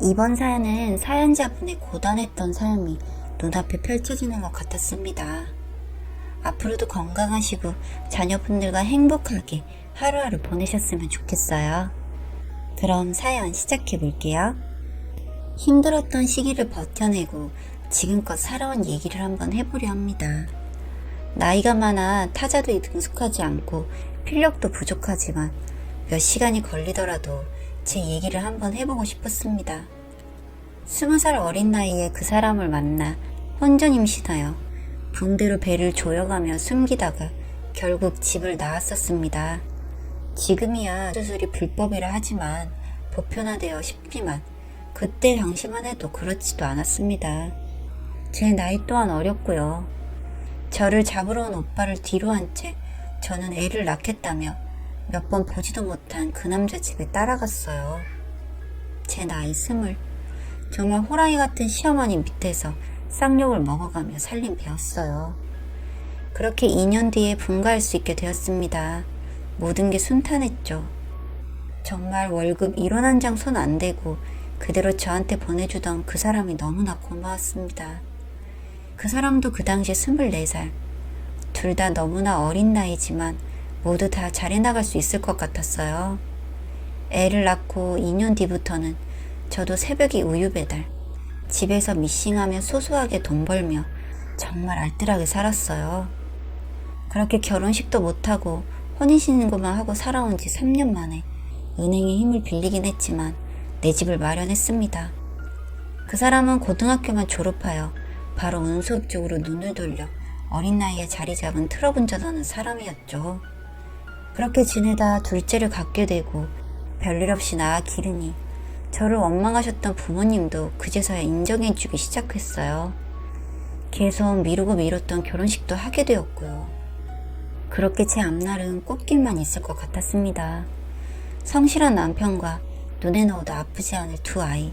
이번 사연은 사연자분의 고단했던 삶이 눈앞에 펼쳐지는 것 같았습니다. 앞으로도 건강하시고 자녀분들과 행복하게 하루하루 보내셨으면 좋겠어요. 그럼 사연 시작해 볼게요. 힘들었던 시기를 버텨내고 지금껏 살아온 얘기를 한번 해보려 합니다. 나이가 많아 타자도 능숙하지 않고 필력도 부족하지만 몇 시간이 걸리더라도 제 얘기를 한번 해보고 싶었습니다. 20살 어린 나이에 그 사람을 만나 혼전 임신하여 붕대로 배를 조여가며 숨기다가 결국 집을 나왔었습니다. 지금이야 수술이 불법이라 하지만 보편화되어 싶지만 그때 당시만 해도 그렇지도 않았습니다. 제 나이 또한 어렸고요. 저를 잡으러 온 오빠를 뒤로 한 채 저는 애를 낳겠다며 몇 번 보지도 못한 그 남자 집에 따라갔어요. 제 나이 20. 정말 호랑이 같은 시어머니 밑에서 쌍욕을 먹어가며 살림 배웠어요. 그렇게 2년 뒤에 분가할 수 있게 되었습니다. 모든 게 순탄했죠. 정말 월급 1원 한 장 손 안 대고 그대로 저한테 보내주던 그 사람이 너무나 고마웠습니다. 그 사람도 그 당시에 24살. 둘 다 너무나 어린 나이지만 모두 다 잘해나갈 수 있을 것 같았어요. 애를 낳고 2년 뒤부터는 저도 새벽에 우유 배달, 집에서 미싱하며 소소하게 돈 벌며 정말 알뜰하게 살았어요. 그렇게 결혼식도 못하고 혼인신고만 하고 살아온 지 3년 만에 은행의 힘을 빌리긴 했지만 내 집을 마련했습니다. 그 사람은 고등학교만 졸업하여 바로 운수업 쪽으로 눈을 돌려 어린 나이에 자리 잡은 트럭 운전하는 사람이었죠. 그렇게 지내다 둘째를 갖게 되고 별일 없이 낳아 기르니 저를 원망하셨던 부모님도 그제서야 인정해주기 시작했어요. 계속 미루고 미뤘던 결혼식도 하게 되었고요. 그렇게 제 앞날은 꽃길만 있을 것 같았습니다. 성실한 남편과 눈에 넣어도 아프지 않을 두 아이,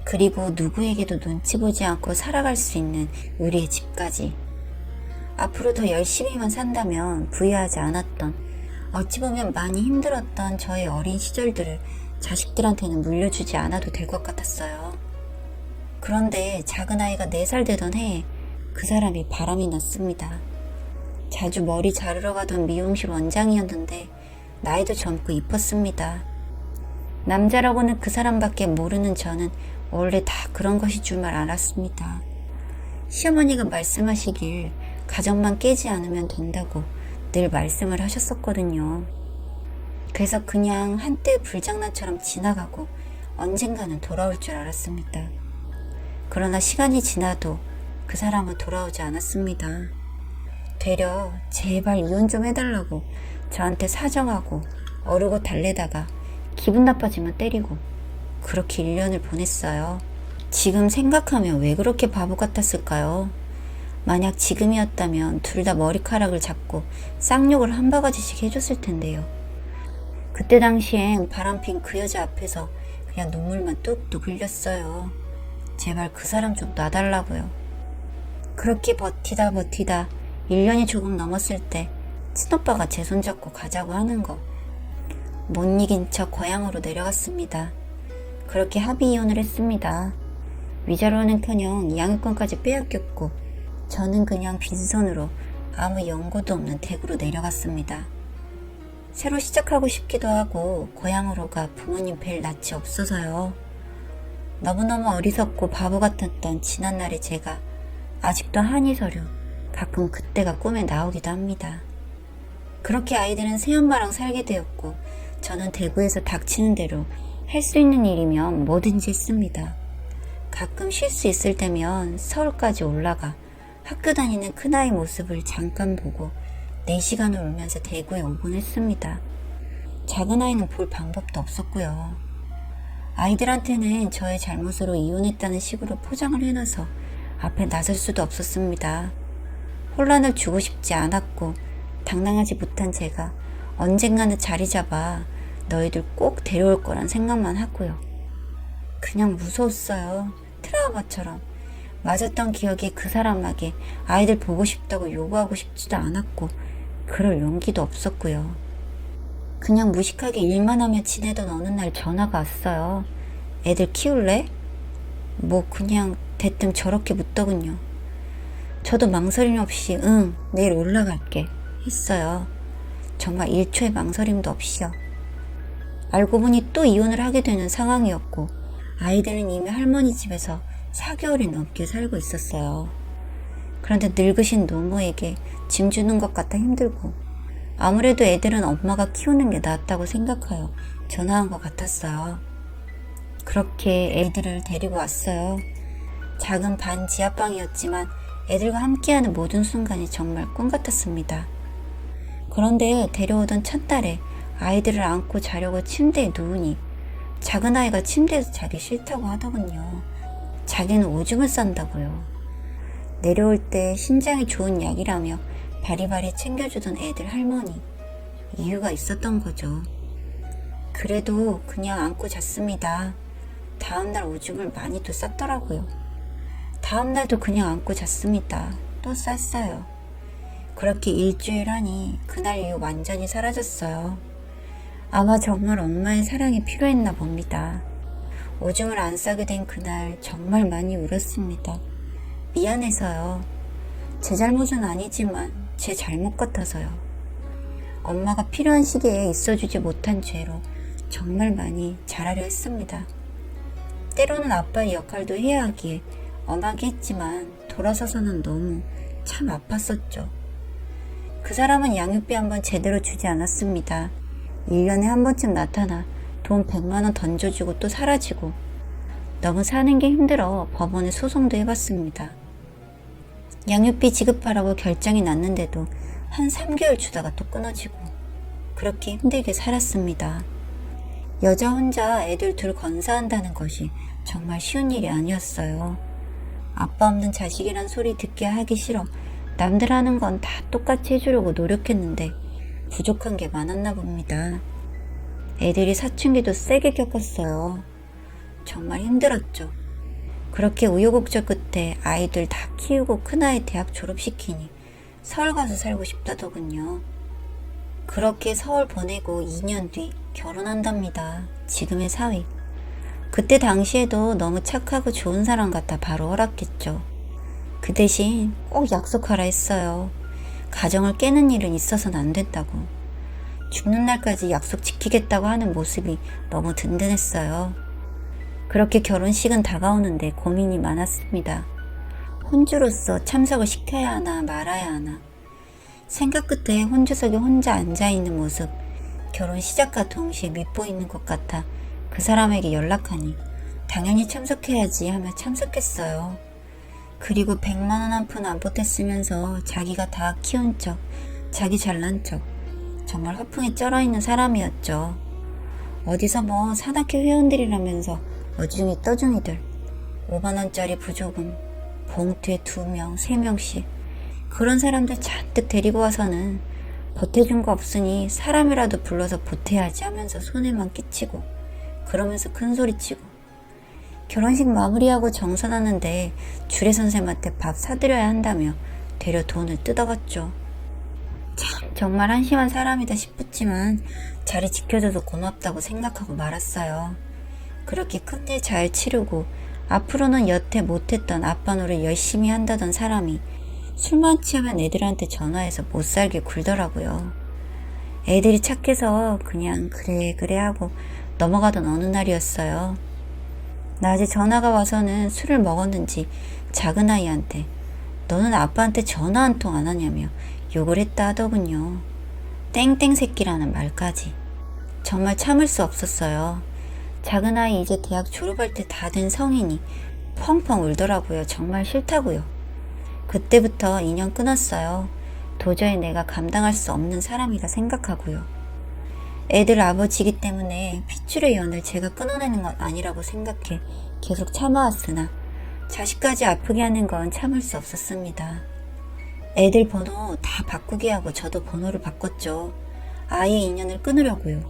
그리고 누구에게도 눈치 보지 않고 살아갈 수 있는 우리의 집까지. 앞으로 더 열심히만 산다면 부유하지 않았던, 어찌 보면 많이 힘들었던 저의 어린 시절들을 자식들한테는 물려주지 않아도 될 것 같았어요. 그런데 작은 아이가 4살 되던 해에 그 사람이 바람이 났습니다. 자주 머리 자르러 가던 미용실 원장이었는데 나이도 젊고 이뻤습니다. 남자라고는 그 사람밖에 모르는 저는 원래 다 그런 것이 줄만 알았습니다. 시어머니가 말씀하시길 가정만 깨지 않으면 된다고 늘 말씀을 하셨었거든요. 그래서 그냥 한때 불장난처럼 지나가고 언젠가는 돌아올 줄 알았습니다. 그러나 시간이 지나도 그 사람은 돌아오지 않았습니다. 되려 제발 이혼 좀 해달라고 저한테 사정하고 어르고 달래다가 기분 나빠지면 때리고 그렇게 1년을 보냈어요. 지금 생각하면 왜 그렇게 바보 같았을까요? 만약 지금이었다면 둘 다 머리카락을 잡고 쌍욕을 한 바가지씩 해줬을 텐데요. 그때 당시엔 바람핀 그 여자 앞에서 그냥 눈물만 뚝뚝 흘렸어요. 제발 그 사람 좀 놔달라고요. 그렇게 버티다 1년이 조금 넘었을 때 친오빠가 제 손잡고 가자고 하는 거 못 이긴 척 고향으로 내려갔습니다. 그렇게 합의 이혼을 했습니다. 위자료는커녕 양육권까지 빼앗겼고 저는 그냥 빈손으로 아무 연고도 없는 대구로 내려갔습니다. 새로 시작하고 싶기도 하고 고향으로 가 부모님 뵐 낯이 없어서요. 너무너무 어리석고 바보 같았던 지난날의 제가 아직도 한이 서류 가끔 그때가 꿈에 나오기도 합니다. 그렇게 아이들은 새엄마랑 살게 되었고 저는 대구에서 닥치는 대로 할 수 있는 일이면 뭐든지 했습니다. 가끔 쉴 수 있을 때면 서울까지 올라가 학교 다니는 큰아이 모습을 잠깐 보고 4시간을 울면서 대구에 오곤 했습니다. 작은 아이는 볼 방법도 없었고요. 아이들한테는 저의 잘못으로 이혼했다는 식으로 포장을 해놔서 앞에 나설 수도 없었습니다. 혼란을 주고 싶지 않았고 당당하지 못한 제가 언젠가는 자리 잡아 너희들 꼭 데려올 거란 생각만 하고요. 그냥 무서웠어요. 트라우마처럼. 맞았던 기억이 그 사람에게 아이들 보고 싶다고 요구하고 싶지도 않았고 그럴 용기도 없었고요. 그냥 무식하게 일만 하며 지내던 어느 날 전화가 왔어요. 애들 키울래? 뭐 그냥 대뜸 저렇게 묻더군요. 저도 망설임 없이 응, 내일 올라갈게 했어요. 정말 1초의 망설임도 없이요. 알고 보니 또 이혼을 하게 되는 상황이었고 아이들은 이미 할머니 집에서 4개월이 넘게 살고 있었어요. 그런데 늙으신 노모에게 짐 주는 것 같아 힘들고 아무래도 애들은 엄마가 키우는 게 낫다고 생각하여 전화한 것 같았어요. 그렇게 애들을 데리고 왔어요. 작은 반 지하방이었지만 애들과 함께하는 모든 순간이 정말 꿈 같았습니다. 그런데 데려오던 첫날에 아이들을 안고 자려고 침대에 누우니 작은 아이가 침대에서 자기 싫다고 하더군요. 자기는 오줌을 싼다고요. 내려올 때 신장이 좋은 약이라며 바리바리 챙겨주던 애들 할머니. 이유가 있었던 거죠. 그래도 그냥 안고 잤습니다. 다음날 오줌을 많이 또 쌌더라고요. 다음날도 그냥 안고 잤습니다. 또 쌌어요. 그렇게 일주일 하니 그날 이후 완전히 사라졌어요. 아마 정말 엄마의 사랑이 필요했나 봅니다. 오줌을 안 싸게 된 그날 정말 많이 울었습니다. 미안해서요. 제 잘못은 아니지만 제 잘못 같아서요. 엄마가 필요한 시기에 있어주지 못한 죄로 정말 많이 잘하려 했습니다. 때로는 아빠의 역할도 해야 하기에 엄하게 했지만 돌아서서는 너무 참 아팠었죠. 그 사람은 양육비 한번 제대로 주지 않았습니다. 1년에 한 번쯤 나타나 돈 100만원 던져주고 또 사라지고 너무 사는 게 힘들어 법원에 소송도 해봤습니다. 양육비 지급하라고 결정이 났는데도 한 3개월 주다가 또 끊어지고 그렇게 힘들게 살았습니다. 여자 혼자 애들 둘 건사한다는 것이 정말 쉬운 일이 아니었어요. 아빠 없는 자식이란 소리 듣게 하기 싫어 남들 하는 건 다 똑같이 해주려고 노력했는데 부족한 게 많았나 봅니다. 애들이 사춘기도 세게 겪었어요. 정말 힘들었죠. 그렇게 우여곡절 끝에 아이들 다 키우고 큰아이 대학 졸업시키니 서울 가서 살고 싶다더군요. 그렇게 서울 보내고 2년 뒤 결혼한답니다. 지금의 사위. 그때 당시에도 너무 착하고 좋은 사람 같아 바로 허락했죠. 그 대신 꼭 약속하라 했어요. 가정을 깨는 일은 있어서는 안 된다고. 죽는 날까지 약속 지키겠다고 하는 모습이 너무 든든했어요. 그렇게 결혼식은 다가오는데 고민이 많았습니다. 혼주로서 참석을 시켜야 하나 말아야 하나. 생각 끝에 혼주석에 혼자 앉아있는 모습, 결혼 시작과 동시에 밉보이는 것 같아 그 사람에게 연락하니 당연히 참석해야지 하며 참석했어요. 그리고 100만원 한 푼 안 보탰으면서 자기가 다 키운 척, 자기 잘난 척, 정말 허풍에 쩔어있는 사람이었죠. 어디서 뭐 산악회 회원들이라면서 어중이 떠중이들 5만원짜리 부조금 봉투에 2명, 3명씩 그런 사람들 잔뜩 데리고 와서는 보태준 거 없으니 사람이라도 불러서 보태야지 하면서 손해만 끼치고 그러면서 큰소리치고 결혼식 마무리하고 정산하는데 주례 선생님한테 밥 사드려야 한다며 되려 돈을 뜯어갔죠. 참 정말 한심한 사람이다 싶었지만 자리 지켜줘서 고맙다고 생각하고 말았어요. 그렇게 큰일 잘 치르고 앞으로는 여태 못했던 아빠 노릇 열심히 한다던 사람이 술만 취하면 애들한테 전화해서 못살게 굴더라고요. 애들이 착해서 그냥 그래 하고 넘어가던 어느 날이었어요. 낮에 전화가 와서는 술을 먹었는지 작은 아이한테 너는 아빠한테 전화 한 통 안 하냐며 욕을 했다 하더군요. 땡땡 새끼라는 말까지. 정말 참을 수 없었어요. 작은 아이 이제 대학 졸업할 때 다 된 성인이 펑펑 울더라고요. 정말 싫다고요. 그때부터 인연 끊었어요. 도저히 내가 감당할 수 없는 사람이라 생각하고요. 애들 아버지이기 때문에 핏줄의 연을 제가 끊어내는 건 아니라고 생각해 계속 참아왔으나 자식까지 아프게 하는 건 참을 수 없었습니다. 애들 번호 다 바꾸게 하고 저도 번호를 바꿨죠. 아이의 인연을 끊으려고요.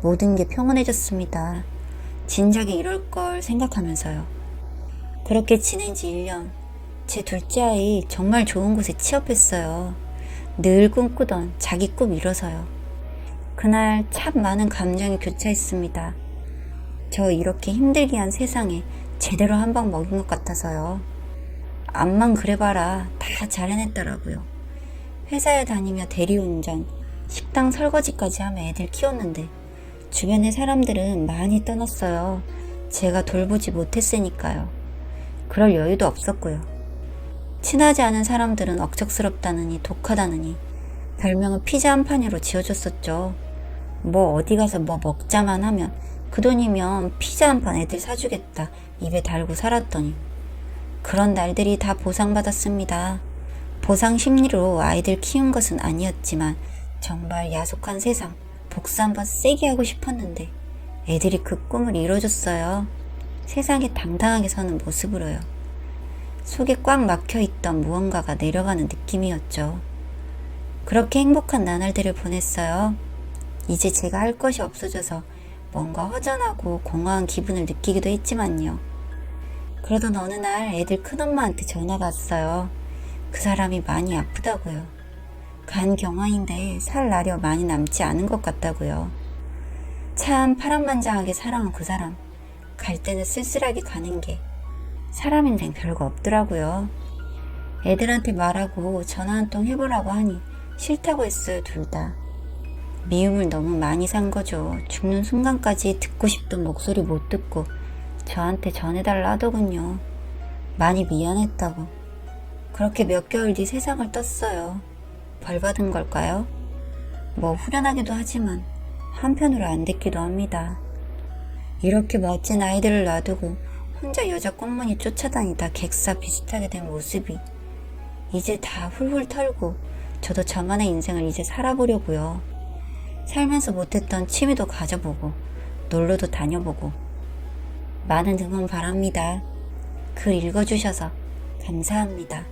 모든 게 평온해졌습니다. 진작에 이럴 걸 생각하면서요. 그렇게 지낸 지 1년. 제 둘째 아이 정말 좋은 곳에 취업했어요. 늘 꿈꾸던 자기 꿈 이뤄서요. 그날 참 많은 감정이 교차했습니다. 저 이렇게 힘들게 한 세상에 제대로 한 방 먹인 것 같아서요. 암만 그래봐라 다 잘 해냈더라고요. 회사에 다니며 대리운전, 식당 설거지까지 하며 애들 키웠는데 주변의 사람들은 많이 떠났어요. 제가 돌보지 못했으니까요. 그럴 여유도 없었고요. 친하지 않은 사람들은 억척스럽다느니 독하다느니 별명은 피자 한 판으로 지어줬었죠. 뭐 어디 가서 뭐 먹자만 하면 그 돈이면 피자 한 판 애들 사주겠다 입에 달고 살았더니 그런 날들이 다 보상받았습니다. 보상 심리로 아이들 키운 것은 아니었지만 정말 야속한 세상 복수 한번 세게 하고 싶었는데 애들이 그 꿈을 이뤄줬어요. 세상에 당당하게 서는 모습으로요. 속에 꽉 막혀있던 무언가가 내려가는 느낌이었죠. 그렇게 행복한 나날들을 보냈어요. 이제 제가 할 것이 없어져서 뭔가 허전하고 공허한 기분을 느끼기도 했지만요. 그러던 어느 날 애들 큰엄마한테 전화가 왔어요. 그 사람이 많이 아프다고요. 간 경화인데 살 나려 많이 남지 않은 것 같다고요. 참 파란만장하게 살아온 그 사람. 갈 때는 쓸쓸하게 가는 게 사람 인생 별거 없더라고요. 애들한테 말하고 전화 한 통 해보라고 하니 싫다고 했어요, 둘 다. 미움을 너무 많이 산 거죠. 죽는 순간까지 듣고 싶던 목소리 못 듣고 저한테 전해달라 하더군요. 많이 미안했다고. 그렇게 몇 개월 뒤 세상을 떴어요. 벌 받은 걸까요? 뭐 후련하기도 하지만 한편으로 안 됐기도 합니다. 이렇게 멋진 아이들을 놔두고 혼자 여자 꽁무니 쫓아다니다 객사 비슷하게 된 모습이 이제 다 훌훌 털고 저도 저만의 인생을 이제 살아보려고요. 살면서 못했던 취미도 가져보고 놀러도 다녀보고 많은 응원 바랍니다. 글 읽어주셔서 감사합니다.